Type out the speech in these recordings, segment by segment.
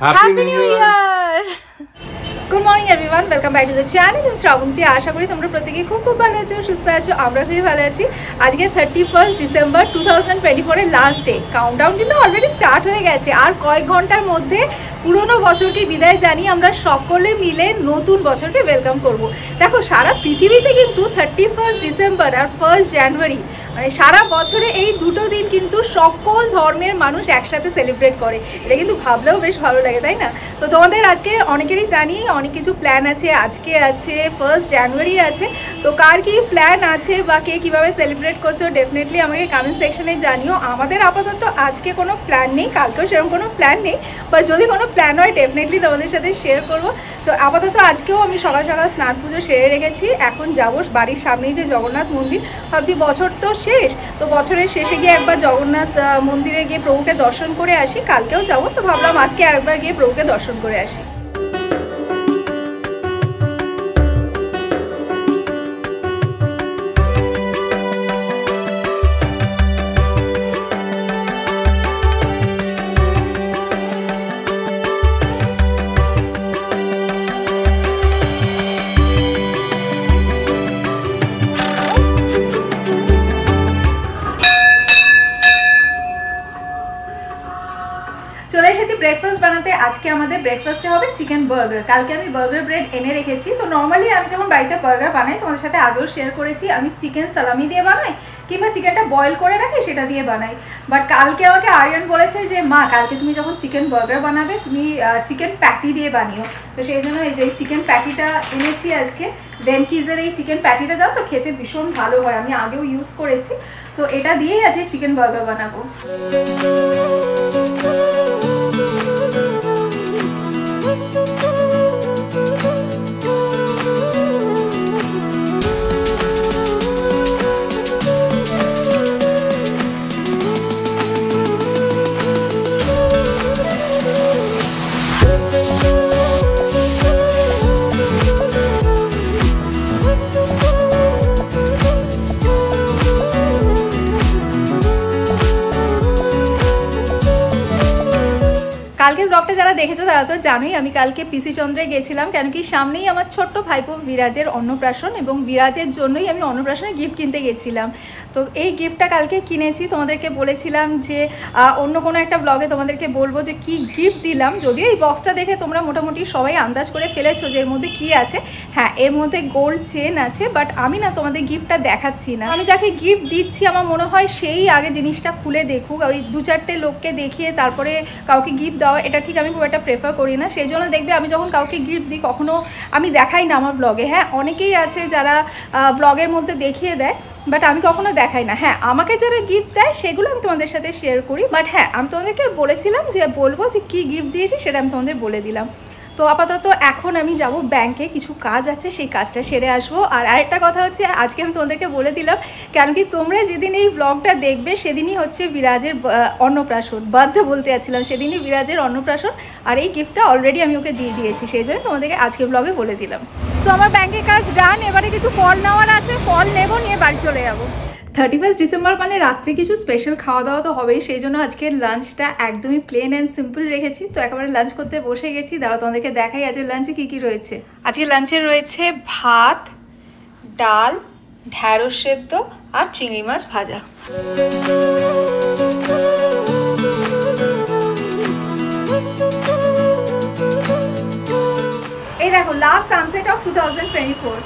Happy new year. Good morning everyone, welcome back to the channel. আমি শ্রাবন্তী। আশা করি তোমরা প্রত্যেকেই খুব ভালো আছো, সুস্থ আছো। আমরা খুবই ভালো আছি। আজকে 31 ডিসেম্বর 2024 লাস্ট ডে। কাউন্টডাউন কিন্তু অলরেডি স্টার্ট হয়ে গেছে। আর কয়েক ঘন্টার মধ্যে পুরনো বছরকে বিদায় জানিয়ে আমরা সকলে মিলে নতুন বছরকে ওয়েলকাম করব। দেখো, সারা পৃথিবীতে কিন্তু 31 ডিসেম্বর আর 1 জানুয়ারি মানে সারা বছরে এই দুটো দিন কিন্তু সকল ধর্মের মানুষ একসাথে সেলিব্রেট করে। এটা কিন্তু ভাবলেও বেশ ভালো লাগে, তাই না? তো তোমাদের আজকে অনেকেরই জানি অনেক কিছু প্ল্যান আছে। আজকে আছে 1 জানুয়ারি আছে। তো কার কি প্ল্যান আছে বা কে কীভাবে সেলিব্রেট করছো ডেফিনেটলি আমাকে কমেন্ট সেকশনে জানিও। আমাদের আপাতত আজকে কোনো প্ল্যান নেই, কালকেও সেরকম কোনো প্ল্যান নেই, বাট যদি কোনো প্ল্যান হয় ডেফিনেটলি তোমাদের সাথে শেয়ার করব। তো আপাতত আজকেও আমি সকাল সকাল স্নান পুজো সেরে রেখেছি। এখন যাবো বাড়ির সামনেই যে জগন্নাথ মন্দির, ভাবছি বছর তো শেষ, তো বছরের শেষে গিয়ে একবার জগন্নাথ মন্দিরে গিয়ে প্রভুকে দর্শন করে আসি। কালকেও যাবো, তো ভাবলাম আজকে আরেকবার গিয়ে প্রভুকে দর্শন করে আসি। চলে এসেছি ব্রেকফাস্ট বানাতে। আজকে আমাদের ব্রেকফাস্টে হবে চিকেন বার্গার। কালকে আমি বার্গার ব্রেড এনে রেখেছি। তো নর্মালি আমি যখন বাড়িতে বার্গার বানাই, তোমাদের সাথে আগেও শেয়ার করেছি, আমি চিকেন সালামি দিয়ে বানাই কিংবা চিকেনটা বয়েল করে রাখি সেটা দিয়ে বানাই। বাট কালকে আমাকে আরিয়ান বলেছে যে মা, কালকে তুমি যখন চিকেন বার্গার বানাবে তুমি চিকেন প্যাটি দিয়ে বানিও। তো সেই জন্য এই যে চিকেন প্যাটিটা এনেছি আজকে। ভেনকিজের এই চিকেন প্যাটিটা যাও তো খেতে ভীষণ ভালো হয়, আমি আগেও ইউজ করেছি। তো এটা দিয়েই আজকে চিকেন বার্গার বানাবো। কালকের ব্লগটা যারা দেখেছো তারা তো জানোই আমি কালকে পিসি চন্দ্রে গেছিলাম, কেন কি সামনেই আমার ছোট্ট ভাইপো বিরাজের অন্নপ্রাশন, এবং বিরাজের জন্যই আমি অন্নপ্রাশনের গিফট কিনতে গেছিলাম। তো এই গিফটটা কালকে কিনেছি। তোমাদেরকে বলেছিলাম যে অন্য কোনো একটা ব্লগে তোমাদেরকে বলবো যে কি গিফট দিলাম। যদিও এই বক্সটা দেখে তোমরা মোটামুটি সবাই আন্দাজ করে ফেলেছো যে এর মধ্যে কি আছে। হ্যাঁ, এর মধ্যে গোল্ড চেন আছে, বাট আমি না তোমাদের গিফটটা দেখাচ্ছি না। আমি যাকে গিফট দিচ্ছি আমার মনে হয় সেই আগে জিনিসটা খুলে দেখুক। ওই 2-4টে লোককে দেখিয়ে তারপরে কাউকে গিফট দেওয়া, এটা ঠিক আমি খুব একটা প্রেফার করি না। সেই জন্য দেখবে আমি যখন কাউকে গিফট দিই কখনো আমি দেখাই না আমার ব্লগে। হ্যাঁ, অনেকেই আছে যারা ব্লগের মধ্যে দেখিয়ে দেয়, বাট আমি কখনো দেখাই না। হ্যাঁ, আমাকে যারা গিফট দেয় সেগুলো আমি তোমাদের সাথে শেয়ার করি। বাট হ্যাঁ, আমি তোমাদেরকে বলেছিলাম যে বলবো যে কী গিফট দিয়েছি সেটা আমি তোমাদের বলে দিলাম। তো আপাতত এখন আমি যাব ব্যাংকে, কিছু কাজ আছে, সেই কাজটা সেরে আসবো। আর আরেকটা কথা হচ্ছে, আজকে আমি তোমাদেরকে বলে দিলাম, কেন কি তোমরা যেদিন এই ব্লগটা দেখবে সেদিনই হচ্ছে বিরাজের অন্নপ্রাশন। বাধ্য বলতে যাচ্ছিলাম, সেদিনই বিরাজের অন্নপ্রাশন। আর এই গিফটটা অলরেডি আমি ওকে দিয়ে দিয়েছি, সেই জন্য তোমাদেরকে আজকে ব্লগে বলে দিলাম। সো আমার ব্যাংকের কাজ ডান। এবারে কিছু ফল নেওয়ার আছে, ফল নেবো, নিয়ে বাড়ি চলে যাবো। 31 ডিসেম্বর মানে রাত্রে কিছু স্পেশাল খাওয়া দাওয়া তো হবেই, সেই জন্য আজকের লাঞ্চটা একদমই প্লেন অ্যান্ড সিম্পল রেখেছি। তো একেবারে লাঞ্চ করতে বসে গেছি। দাঁড়াও তোমাদেরকে দেখাই আজকের লাঞ্চে কী কী রয়েছে। আজকে লাঞ্চে রয়েছে ভাত, ডাল, ঢ্যাঁড়স সেদ্ধ আর চিংড়ি মাছ ভাজা। এই দেখো, লাস্ট সানসেট অফ 2024।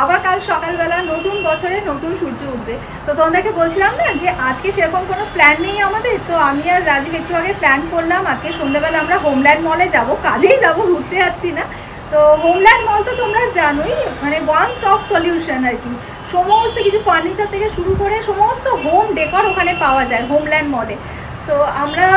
আবার কাল সকালবেলা নতুন বছরে নতুন সূর্য উঠবে। তো তোমাদেরকে বলছিলাম না যে আজকে সেরকম কোনো প্ল্যান নেই আমাদের। তো আমি আর রাজীব একটু আগে প্ল্যান করলাম, আজকে সন্ধ্যাবেলা আমরা হোমল্যান্ড মলে যাব। কাজেই যাব, ঘুরতে যাচ্ছি না। তো হোমল্যান্ড মল তো তোমরা জানোই, মানে ওয়ান স্টপ সলিউশন আর কি। সমস্ত কিছু ফার্নিচার থেকে শুরু করে সমস্ত হোম ডেকর ওখানে পাওয়া যায় হোমল্যান্ড মলে। তো আমরা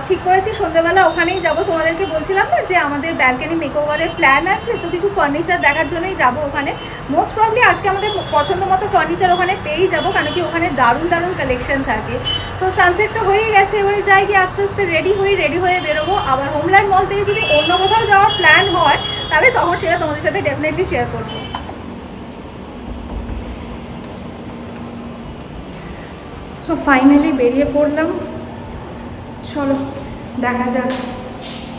ঠিক করেছি সন্ধ্যাবেলা ওখানেই যাব। তোমাদেরকে বলছিলাম না যে আমাদের ব্যালকনি মেকওভারের প্ল্যান আছে, তো কিছু ফার্নিচার দেখার জন্যই যাব ওখানে। মোস্ট প্রবলি আজকে আমাদের পছন্দ মতো ফার্নিচার ওখানে পেয়েই যাবো, কারণ কি ওখানে দারুণ দারুণ কালেকশন থাকে। তো সানসেট তো হয়ে গেছে, এবারে যাই গিয়ে আস্তে আস্তে রেডি হয়ে বেরোবো। আবার হোমল্যান্ড মল থেকে যদি অন্য কোথাও যাওয়ার প্ল্যান হয় তাহলে তখন সেটা তোমাদের সাথে ডেফিনেটলি শেয়ার করবো। সো ফাইনালি বেরিয়ে পড়লাম, চলো দেখা যাক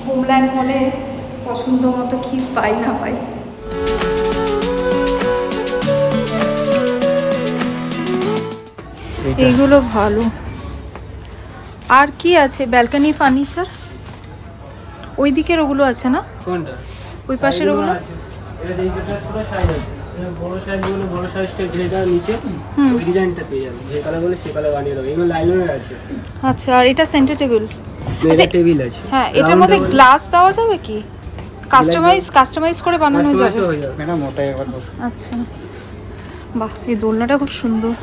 হোমল্যান্ড মলে পছন্দ মতো কি পাই না পাই। এইগুলো ভালো। আর কি আছে? ব্যালকনি ফার্নিচার ওই দিকের ওগুলো আছে না? কোনটা? ওই পাশের ওগুলো। এটা যেটা ছোট সাইজ আছে, এটা বড় সাইজগুলো, বড় সাইজটা যেটা নিচে ওই ডিজাইনটা পেয়ে যাবেন, যে কালার বলে সেই কালার বানিয়ে দেবো। এগুলো লাইলনের আছে। আচ্ছা, আর এটা সেন্টার টেবিল? আচ্ছা, টেবিল আছে। হ্যাঁ, এটার মধ্যে গ্লাস দেওয়া যাবে কি? কাস্টমাইজ করে বানানো যাবে? এটা মোটাই একবার বসুন। আচ্ছা, বাহ, এই দোলনাটা খুব সুন্দর।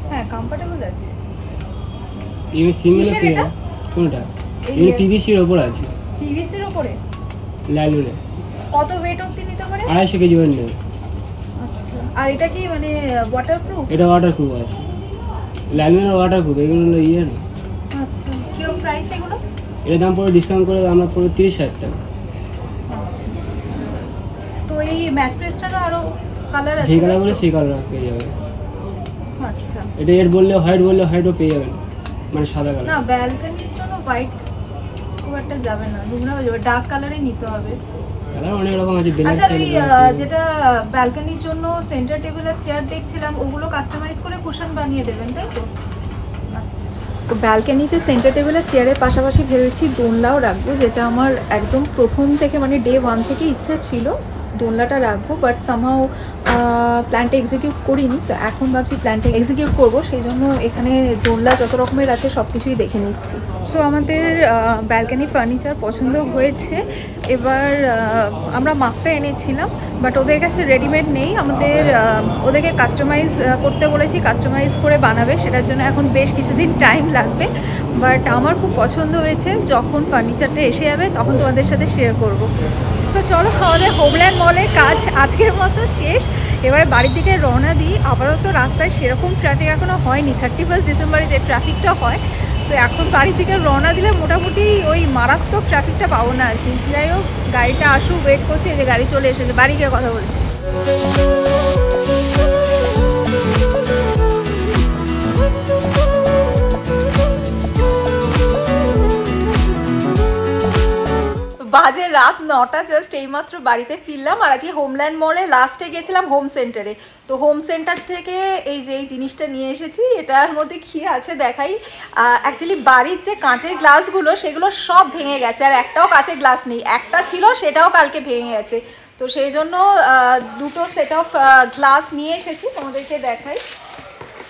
হ্যাঁ, কমফোর্টেবল আছে। এই সিঙ্গেল পেয়ে কোনটা? এই পিভিসির উপর আছে। পিভিসির উপরে লাইলনে। কত ওয়েট অবধি নিতে পারে? 250 কেজি ওয়েট নেবে। আচ্ছা, আর এটা কি মানে ওয়াটারপ্রুফ? এটা ওয়াটারপ্রুফ আছে। লাইলনের ওয়াটারপ্রুফ, এগুলো হলো ইয়ে না। আচ্ছা, কিরকম প্রাইস এগুলো? এর দাম পরে ডিসকাউন্ট করে আমরা পরে 30,000 টাকা। আচ্ছা, তো এই ম্যাট্রেসটারও আরো কালার আছে? যে কালার বলে সেই কালার পেয়ে যাবেন। আচ্ছা, এটা এর বললে হোয়াইটও পেয়ে যাবেন, মানে সাদা কালার। না, ব্যালকনির জন্য হোয়াইট খুব একটা যাবে না, নোংরা হয়ে যাবে, ডার্ক কালারে নিতে হবে। কালার অনেক রকম আছে। আচ্ছা, আমি যেটা ব্যালকনির জন্য সেন্টার টেবিল আর চেয়ার দেখছিলাম, ওগুলো কাস্টমাইজ করে কুশন বানিয়ে দেবেন, তাই তো? আচ্ছা, তো ব্যালকনিতে সেন্টার টেবিল আর চেয়ারের পাশাপাশি ভেবেছি দোলনাও রাখবো, যেটা আমার একদম প্রথম থেকে মানে ডে 1 থেকে ইচ্ছে ছিল দোলনাটা রাখবো, বাট সামহাও প্ল্যানটা এক্সিকিউট করিনি। তো এখন ভাবছি প্ল্যানটা এক্সিকিউট করবো, সেই জন্য এখানে দোলনা যত রকমের আছে সব কিছুই দেখে নিচ্ছি। সো আমাদের ব্যালকনি ফার্নিচার পছন্দ হয়েছে। এবার আমরা মাপটা এনেছিলাম, বাট ওদের কাছে রেডিমেড নেই। আমাদের ওদেরকে কাস্টমাইজ করতে বলেছি, কাস্টমাইজ করে বানাবে, সেটার জন্য এখন বেশ কিছুদিন টাইম লাগবে। বাট আমার খুব পছন্দ হয়েছে। যখন ফার্নিচারটা এসে যাবে তখন তোমাদের সাথে শেয়ার করব। সো চলো, আমাদের হোমল্যান্ড মলের কাজ আজকের মতো শেষ। এবার বাড়ির দিকে রওনা দিই। আপাতত রাস্তায় সেরকম ট্রাফিক এখনও হয়নি। 31 ডিসেম্বরে যে ট্রাফিকটা হয়, তো এখন বাড়ির দিকে রওনা দিলে মোটামুটি ওই মারাত্মক ট্রাফিকটা পাবো না আর কি। যাই হোক, গাড়িটা আসুক, ওয়েট করছি, যে গাড়ি চলে এসেছে। বাড়ি গিয়ে কথা বলছি। বাজে রাত 9টা, জাস্ট এইমাত্র বাড়িতে ফিরলাম। আর আজকে হোমল্যান্ড মলে লাস্টে গেছিলাম হোম সেন্টারে। তো হোম সেন্টার থেকে এই যে এই জিনিসটা নিয়ে এসেছি। এটার মধ্যে কী আছে দেখাই। অ্যাকচুয়ালি বাড়ির যে কাঁচের গ্লাসগুলো সেগুলো সব ভেঙে গেছে, আর একটাও কাঁচের গ্লাস নেই। একটা ছিল, সেটাও কালকে ভেঙে গেছে। তো সেই জন্য দুটো সেট অফ গ্লাস নিয়ে এসেছি, তোমাদেরকে দেখাই।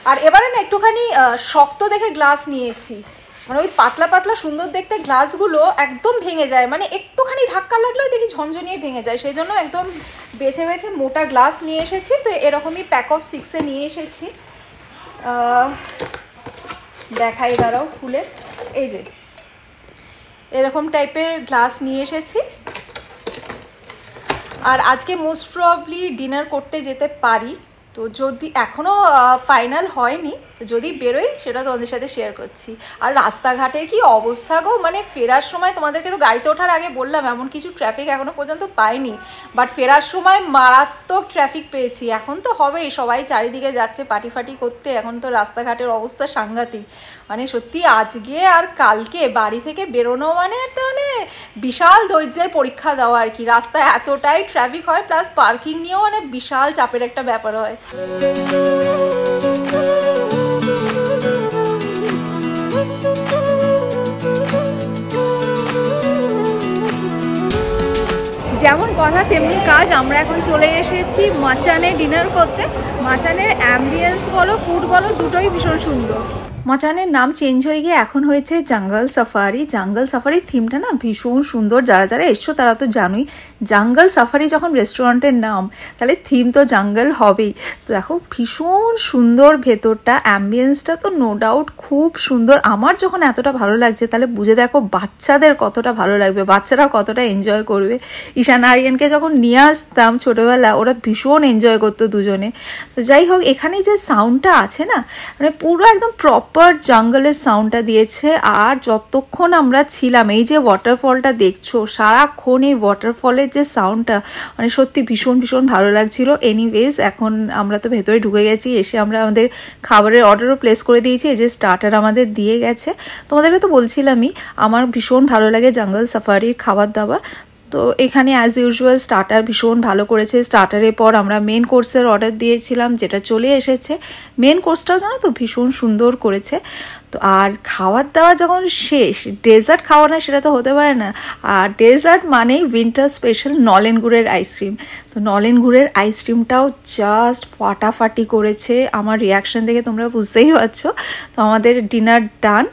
আর এবারে না একটুখানি শক্ত দেখে গ্লাস নিয়েছি, মানে ওই পাতলা পাতলা সুন্দর দেখতে গ্লাসগুলো একদম ভেঙে যায়, মানে একটুখানি ধাক্কা লাগলেও দেখি ঝনঝনিয়ে ভেঙে যায়। সেই জন্য একদম বেছে বেছে মোটা গ্লাস নিয়ে এসেছি। তো এরকমই প্যাক অফ 6-এ নিয়ে এসেছি। দেখাই, দাঁড়াও খুলে। এই যে এরকম টাইপের গ্লাস নিয়ে এসেছি। আর আজকে মোস্ট প্রবাবলি ডিনার করতে যেতে পারি। তো যদি এখনও ফাইনাল হয়নি, তো যদি বেরোই সেটা তোমাদের সাথে শেয়ার করছি। আর রাস্তাঘাটের কি অবস্থা গো, মানে ফেরার সময় তোমাদেরকে তো গাড়িতে ওঠার আগে বললাম এমন কিছু ট্রাফিক এখনও পর্যন্ত পাইনি, বাট ফেরার সময় মারাত্মক ট্রাফিক পেয়েছি। এখন তো হবেই, সবাই চারিদিকে যাচ্ছে পার্টি ফাটি করতে। এখন তো রাস্তাঘাটের অবস্থা সাংঘাতিক, মানে সত্যি আজকে আর কালকে বাড়ি থেকে বেরোনো মানে একটা মানে বিশাল ধৈর্যের পরীক্ষা দেওয়া আর কি। রাস্তায় এতটাই ট্রাফিক হয়, প্লাস পার্কিং নিয়েও মানে বিশাল চাপের একটা ব্যাপার হয়। যেমন কথা তেমনি কাজ। আমরা এখন চলে এসেছি মাচানে ডিনার করতে। মাচানের অ্যাম্বিয়েন্স বলো, ফুড বলো, দুটোই ভীষণ সুন্দর। মাচানের নাম চেঞ্জ হয়ে গিয়ে এখন হয়েছে জঙ্গল সাফারি। জঙ্গল সাফারির থিমটা না ভীষণ সুন্দর। যারা যারা এসছো তারা তো জানোই, জঙ্গল সাফারি যখন রেস্টুরেন্টের নাম, তাহলে থিম তো জঙ্গল হবেই। তো দেখো ভীষণ সুন্দর ভেতরটা, অ্যাম্বিয়েন্সটা তো নো ডাউট খুব সুন্দর। আমার যখন এতটা ভালো লাগছে, তাহলে বুঝে দেখো বাচ্চাদের কতটা ভালো লাগবে, বাচ্চারা কতটা এনজয় করবে। ঈশান আরিয়ানকে যখন নিয়ে আসতাম ছোটোবেলা, ওরা ভীষণ এনজয় করতো দুজনে। তো যাই হোক, এখানে যে সাউন্ডটা আছে না, মানে পুরো একদম প্রপার প্রপার জঙ্গলের সাউন্ডটা দিয়েছে। আর যতক্ষণ আমরা ছিলাম, এই যে ওয়াটারফলটা দেখছো, সারাক্ষণ এই ওয়াটারফলের যে সাউন্ডটা মানে সত্যি ভীষণ ভীষণ ভালো লাগছিল। এনিওয়েজ এখন আমরা তো ভেতরে ঢুকে গেছি, এসে আমরা আমাদের খাবারের অর্ডারও প্লেস করে দিয়েছি। এই যে স্টার্টার আমাদের দিয়ে গেছে। তোমাদেরকে তো বলছিলামই আমার ভীষণ ভালো লাগে জঙ্গল সাফারির খাবার দাবার। তো এখানে অ্যাজ ইউজুয়াল স্টার্টার ভীষণ ভালো করেছে। স্টার্টারের পর আমরা মেন কোর্সের অর্ডার দিয়েছিলাম, যেটা চলে এসেছে। মেন কোর্সটাও জানো তো ভীষণ সুন্দর করেছে। তো আর খাওয়ার দাওয়া যখন শেষ, ডেজার্ট খাওয়া না সেটা তো হতে পারে না। আর ডেজার্ট মানেই উইন্টার স্পেশাল নলেন গুড়ের আইসক্রিম। তো নলেন গুড়ের আইসক্রিমটাও জাস্ট ফাটাফাটি করেছে। আমার রিয়াকশন দেখে তোমরা বুঝতেই পারছো। তো আমাদের ডিনার ডান।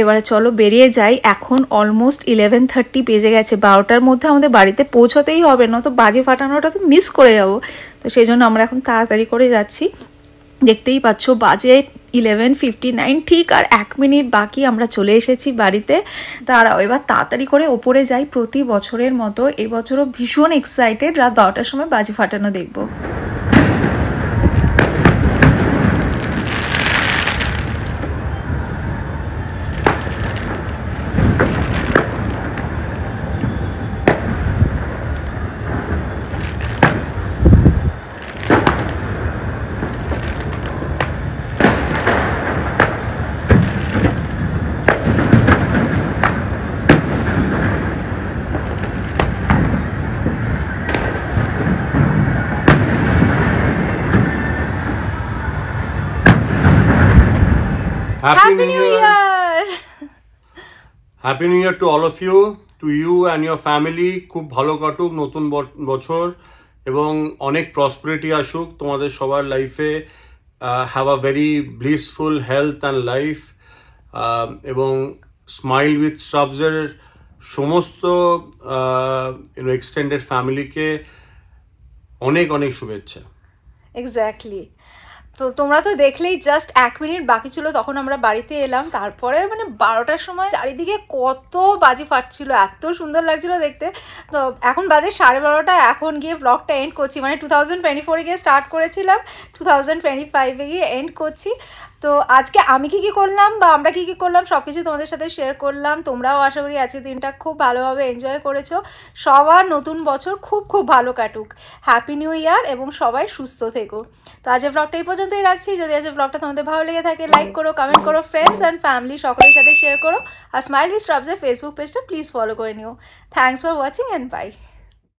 এবারে চলো বেরিয়ে যাই। এখন অলমোস্ট 11:30 বেজে গেছে। 12টার মধ্যে আমাদের বাড়িতে পৌঁছতেই হবে, না তো বাজি ফাটানোটা তো মিস করে যাবো। তো সেই জন্য আমরা এখন তাড়াতাড়ি করে যাচ্ছি। দেখতেই পাচ্ছ বাজে 11:59 ঠিক, আর 1 মিনিট বাকি আমরা চলে এসেছি বাড়িতে। দাঁড়াও এবার তাড়াতাড়ি করে ওপরে যাই। প্রতি বছরের মতো এবছরও ভীষণ এক্সাইটেড, রাত 12টার সময় বাজি ফাটানো দেখবো। Happy New Year! Happy New Year to all of you, to you and your family. খুব ভালো কাটুক নতুন বছর এবং অনেক প্রসপারিটি আসুক তোমাদের সবার লাইফে। Have a very blissful health and life. এবং স্মাইল উইথ শ্রাবসের সমস্ত এক্সটেন্ডেড ফ্যামিলিকে অনেক অনেক শুভেচ্ছা। এক্স্যাক্টলি। তো তোমরা তো দেখলেই জাস্ট 1 মিনিট বাকি ছিল তখন আমরা বাড়িতে এলাম। তারপরে মানে 12টার সময় চারিদিকে কত বাজি ফাটছিল, এত সুন্দর লাগছিল দেখতে। তো এখন বাজে 12:30। এখন গিয়ে ব্লগটা এন্ড করছি। মানে 2024-এ গিয়ে স্টার্ট করেছিলাম, 2025-এ গিয়ে এন্ড করছি। তো আজকে আমি কি করলাম বা আমরা কি করলাম সব কিছু তোমাদের সাথে শেয়ার করলাম। তোমরাও আশা করি আজকের দিনটা খুব ভালোভাবে এনজয় করেছো। সবার নতুন বছর খুব খুব ভালো কাটুক। হ্যাপি নিউ ইয়ার এবং সবাই সুস্থ থেকো। তো আজকের ব্লগটা এই পর্যন্তই রাখছি। যদি আজকের ব্লগটা তোমাদের ভালো লেগে থাকে লাইক করো, কমেন্ট করো, ফ্রেন্ডস অ্যান্ড ফ্যামিলি সকলের সাথে শেয়ার করো। আর স্মাইল উইথ শ্রাবসের ফেসবুক পেজটা প্লিজ ফলো করে নিও। Thanks for watching and by.